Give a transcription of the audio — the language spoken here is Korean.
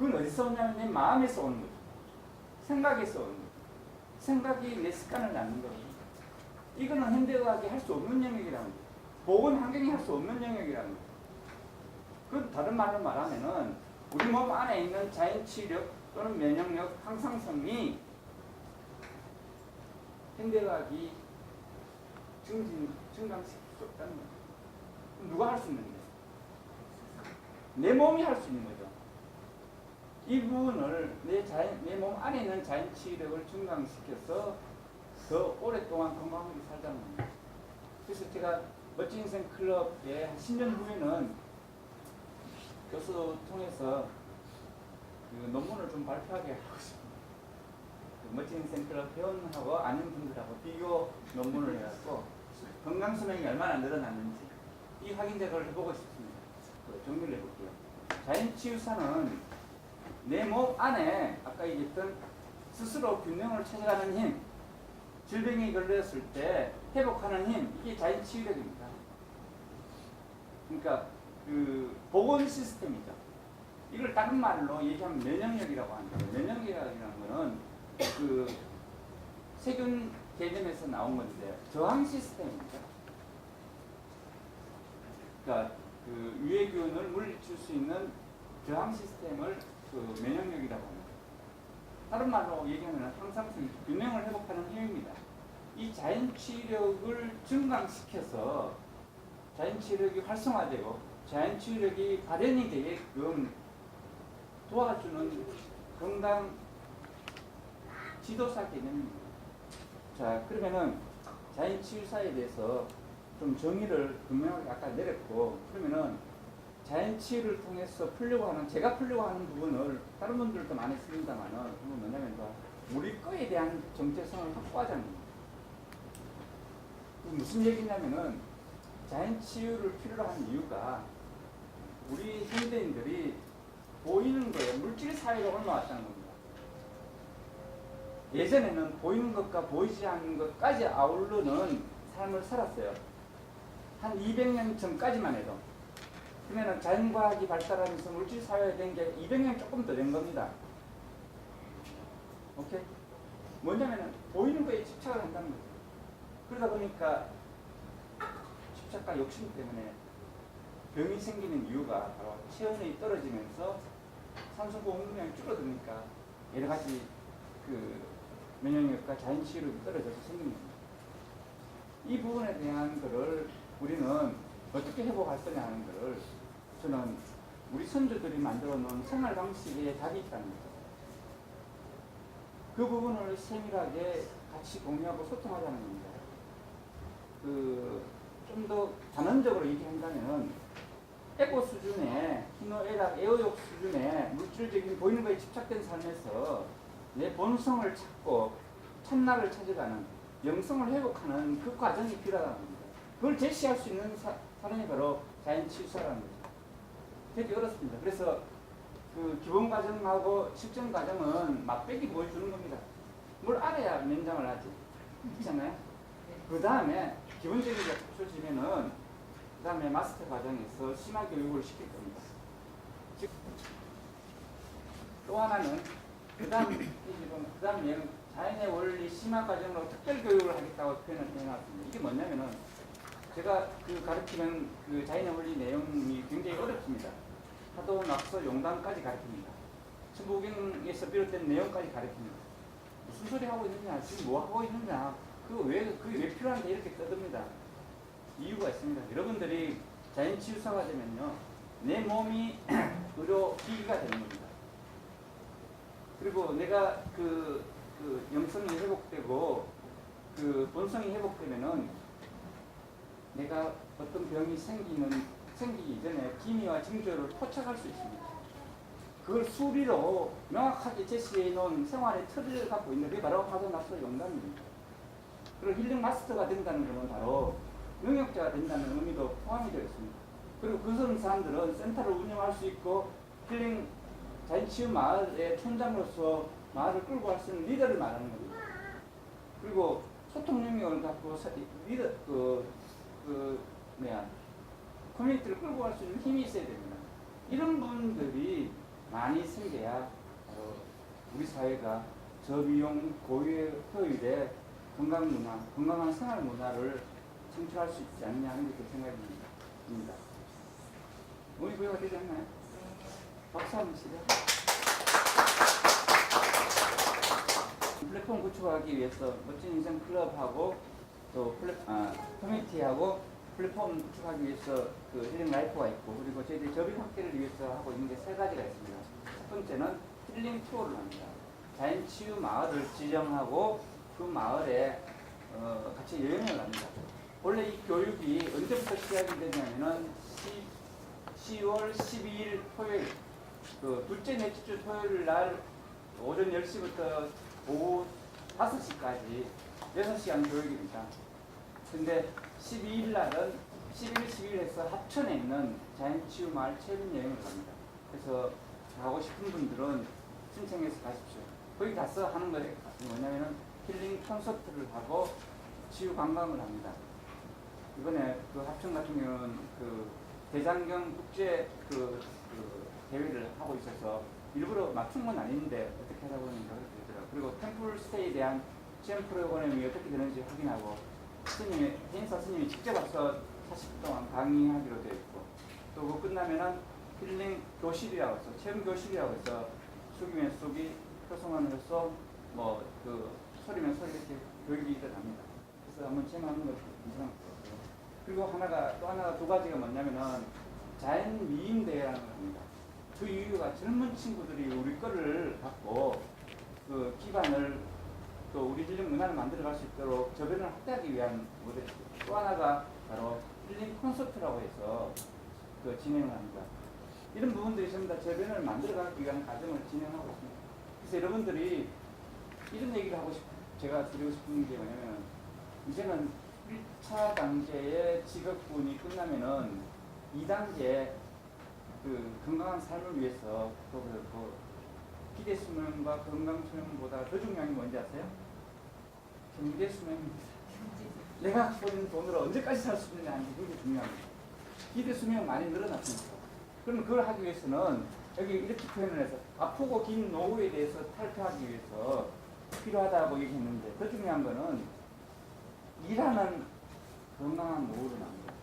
그건 어디서 오냐면 내 마음에서 오는 거죠. 생각에서 오는 거죠. 생각이 내 습관을 낳는 거예요. 이거는 현대의학이 할 수 없는 영역이라는 거예요. 보건 환경이 할 수 없는 영역이라는 거예요. 그 다른 말로 말하면은 우리 몸 안에 있는 자연치유력 또는 면역력, 항상성이 현대의학이 증강시킬 수 없다는 거예요. 누가 할 수 있는 거예요? 내 몸이 할 수 있는 거죠. 이 부분을 내 몸 안에 있는 자연치유력을 증강시켜서 더 오랫동안 건강하게 살자는 겁니다. 그래서 제가 멋진 인생 클럽에 한 10년 후에는 교수 통해서 그 논문을 좀 발표하게 하고 싶습니다. 그 멋진 인생 클럽 회원하고 아는 분들하고 비교 논문을 해갖고 건강 수명이 얼마나 늘어났는지 이 확인작을 해보고 싶습니다. 정리를 해볼게요. 자연치유사는 내 몸 안에 아까 얘기했던 스스로 균형을 찾아가는 힘, 질병이 걸렸을 때 회복하는 힘, 이게 자연치유력입니다. 그러니까 그 보건 시스템이죠. 이걸 다른 말로 얘기하면 면역력이라고 합니다. 면역력이라는 거는 그 세균 개념에서 나온 건데 저항 시스템입니다. 그러니까 그 유해균을 물리칠 수 있는 저항 시스템을 그 면역력이라고 합니다. 다른 말로 얘기하면 항상성, 균형을 회복하는 힘입니다. 이 자연치유력을 증강시켜서 자연치유력이 활성화되고 자연치유력이 발현이 되게끔 도와주는 건강 지도사 개념입니다. 자, 그러면은 자연치유사에 대해서 좀 정의를 분명하게 아까 내렸고, 그러면은 자연치유를 통해서 풀려고 하는, 제가 풀려고 하는 부분을 다른 분들도 많이 씁니다만은, 그건 뭐냐면 우리 거에 대한 정체성을 확보하자는 겁니다. 무슨 얘기냐면은 자연치유를 필요로 하는 이유가 우리 현대인들이 보이는 거에 물질 사회가 올라왔다는 겁니다. 예전에는 보이는 것과 보이지 않는 것까지 아우르는 삶을 살았어요. 한 200년 전까지만 해도. 그러면 자연과학이 발달하면서 물질 사회가 된 게 200년 조금 더 된 겁니다. 오케이? 뭐냐면은 보이는 거에 집착을 한다는 거죠. 그러다 보니까 집착과 욕심 때문에 병이 생기는 이유가 바로 체온이 떨어지면서 산소 공급량이 줄어드니까 여러 가지 그 면역력과 자연치유력이 떨어져서 생깁니다. 이 부분에 대한 거를 우리는 어떻게 회복할 거냐 하는 거를 저는 우리 선조들이 만들어 놓은 생활 방식에 답이 있다는 거죠. 그 부분을 세밀하게 같이 공유하고 소통하자는 겁니다. 좀 더 단언적으로 얘기한다면 에고 수준의 희노애락, 애호욕 수준의 물질적인 보이는 거에 집착된 삶에서 내 본성을 찾고 참나를 찾아가는 영성을 회복하는 그 과정이 필요하다는 겁니다. 그걸 제시할 수 있는 사람이 바로 자연치유사라는 거죠. 되게 어렵습니다. 그래서 그 기본 과정하고 실전 과정은 맛배기 보여주는 겁니다. 뭘 알아야 면장을 하지. 그렇잖아요? 그 다음에 기본적인 게 갖춰지면은 그 다음에 마스터 과정에서 심화 교육을 시킬 겁니다. 즉, 또 하나는 그 다음 얘는 자연의 원리 심화 과정으로 특별 교육을 하겠다고 표현을 해놨습니다. 이게 뭐냐면은 제가 그 가르치는 그 자연의 원리 내용이 굉장히 어렵습니다. 사도, 낙서, 용담까지 가르칩니다. 천부경에서 비롯된 내용까지 가르칩니다. 무슨 소리 하고 있느냐, 지금 뭐 하고 있느냐, 그게 왜 필요한데 이렇게 떠듭니다. 이유가 있습니다. 여러분들이 자연치유사가 되면요, 내 몸이 의료기기가 되는 겁니다. 그리고 내가 그 영성이 회복되고 그 본성이 회복되면은 내가 어떤 병이 생기기 이전에 기미와 징조를 포착할 수 있습니다. 그걸 수리로 명확하게 제시해 놓은 생활의 틀을 갖고 있는 게 바로 사도, 낙서, 용담입니다. 그리고 힐링 마스터가 된다는 것은 바로 능력자가 된다는 의미도 포함이 되어 있습니다. 그리고 그런 사람들은 센터를 운영할 수 있고 힐링 자연치유 마을의 촌장으로서 마을을 끌고 갈 수 있는 리더를 말하는 겁니다. 그리고 소통 능력을 갖고 리더 커뮤니티를 끌고 갈 수 있는 힘이 있어야 됩니다. 이런 분들이 많이 생겨야 우리 사회가 저비용 고효율의 건강문화, 건강한 생활문화를 창출할 수 있지 않느냐 하는 게 제 생각입니다. 우리 부여가 되지 않나요? 박수 한번 치죠. 플랫폼 구축하기 위해서 멋진 인생 클럽하고 또 커뮤니티하고 플랫폼 구축하기 위해서 그 힐링 라이프가 있고, 그리고 저희들이 저비 확대를 위해서 하고 있는 게 세 가지가 있습니다. 첫 번째는 힐링 투어를 합니다. 자연치유 마을을 지정하고 그 마을에 같이 여행을 합니다. 원래 이 교육이 언제부터 시작이 되냐면은 10월 12일 토요일, 그 둘째 넷째 주 토요일 날 오전 10시부터 오후 5시까지 6시간 교육입니다. 근데 12일 날은 11일, 12일에서 합천에 있는 자연치유 마을 체험 여행을 갑니다. 그래서 가고 싶은 분들은 신청해서 가십시오. 거기 가서 하는 것이 뭐냐면은 힐링 콘서트를 하고 치유 관광을 합니다. 이번에 그 합천 같은 경우는 그 대장경 국제 대회를 하고 있어서 일부러 맞춘 건 아닌데 어떻게 하다 보니까 그렇게 되더라고요. 그리고 템플 스테이에 대한 체험 프로그램이 어떻게 되는지 확인하고 해인사 스님이 직접 와서 40분 동안 강의하기로 되어 있고, 또 그거 끝나면은 힐링 교실이라고 해서 체험 교실이라고 해서 숙이면 숙이, 표성하는 해서 뭐 그 소리면 소리 이렇게 교육이 일어납니다. 그래서 한번 체험하는 것도 괜찮을 것 같고요. 그리고 또 하나가 두 가지가 뭐냐면은 자연 미인 대회라는 걸 합니다. 그 이유가 젊은 친구들이 우리 거를 갖고 그 기반을 또 우리 힐링 문화를 만들어갈 수 있도록 저변을 확대하기 위한 모델이고, 또 하나가 바로 힐링 콘서트라고 해서 그 진행을 합니다. 이런 부분들이 전부 다 저변을 만들어가기 위한 과정을 진행하고 있습니다. 그래서 여러분들이 이런 얘기를 제가 드리고 싶은 게 뭐냐면, 이제는 1차 단계의 직업군이 끝나면은 2단계 그 건강한 삶을 위해서 그 기대 수명과 건강 수명보다 더 중요한 게 뭔지 아세요? 경제 수명입니다. 내가 갖고 있는 돈으로 언제까지 살 수 있느냐 하는 게 굉장히 중요합니다. 기대 수명 많이 늘어났습니다. 그러면 그걸 하기 위해서는 여기 이렇게 표현을 해서 아프고 긴 노후에 대해서 탈피하기 위해서 필요하다고 얘기했는데, 더 중요한 거는 일하는 건강한 노후를 납니다.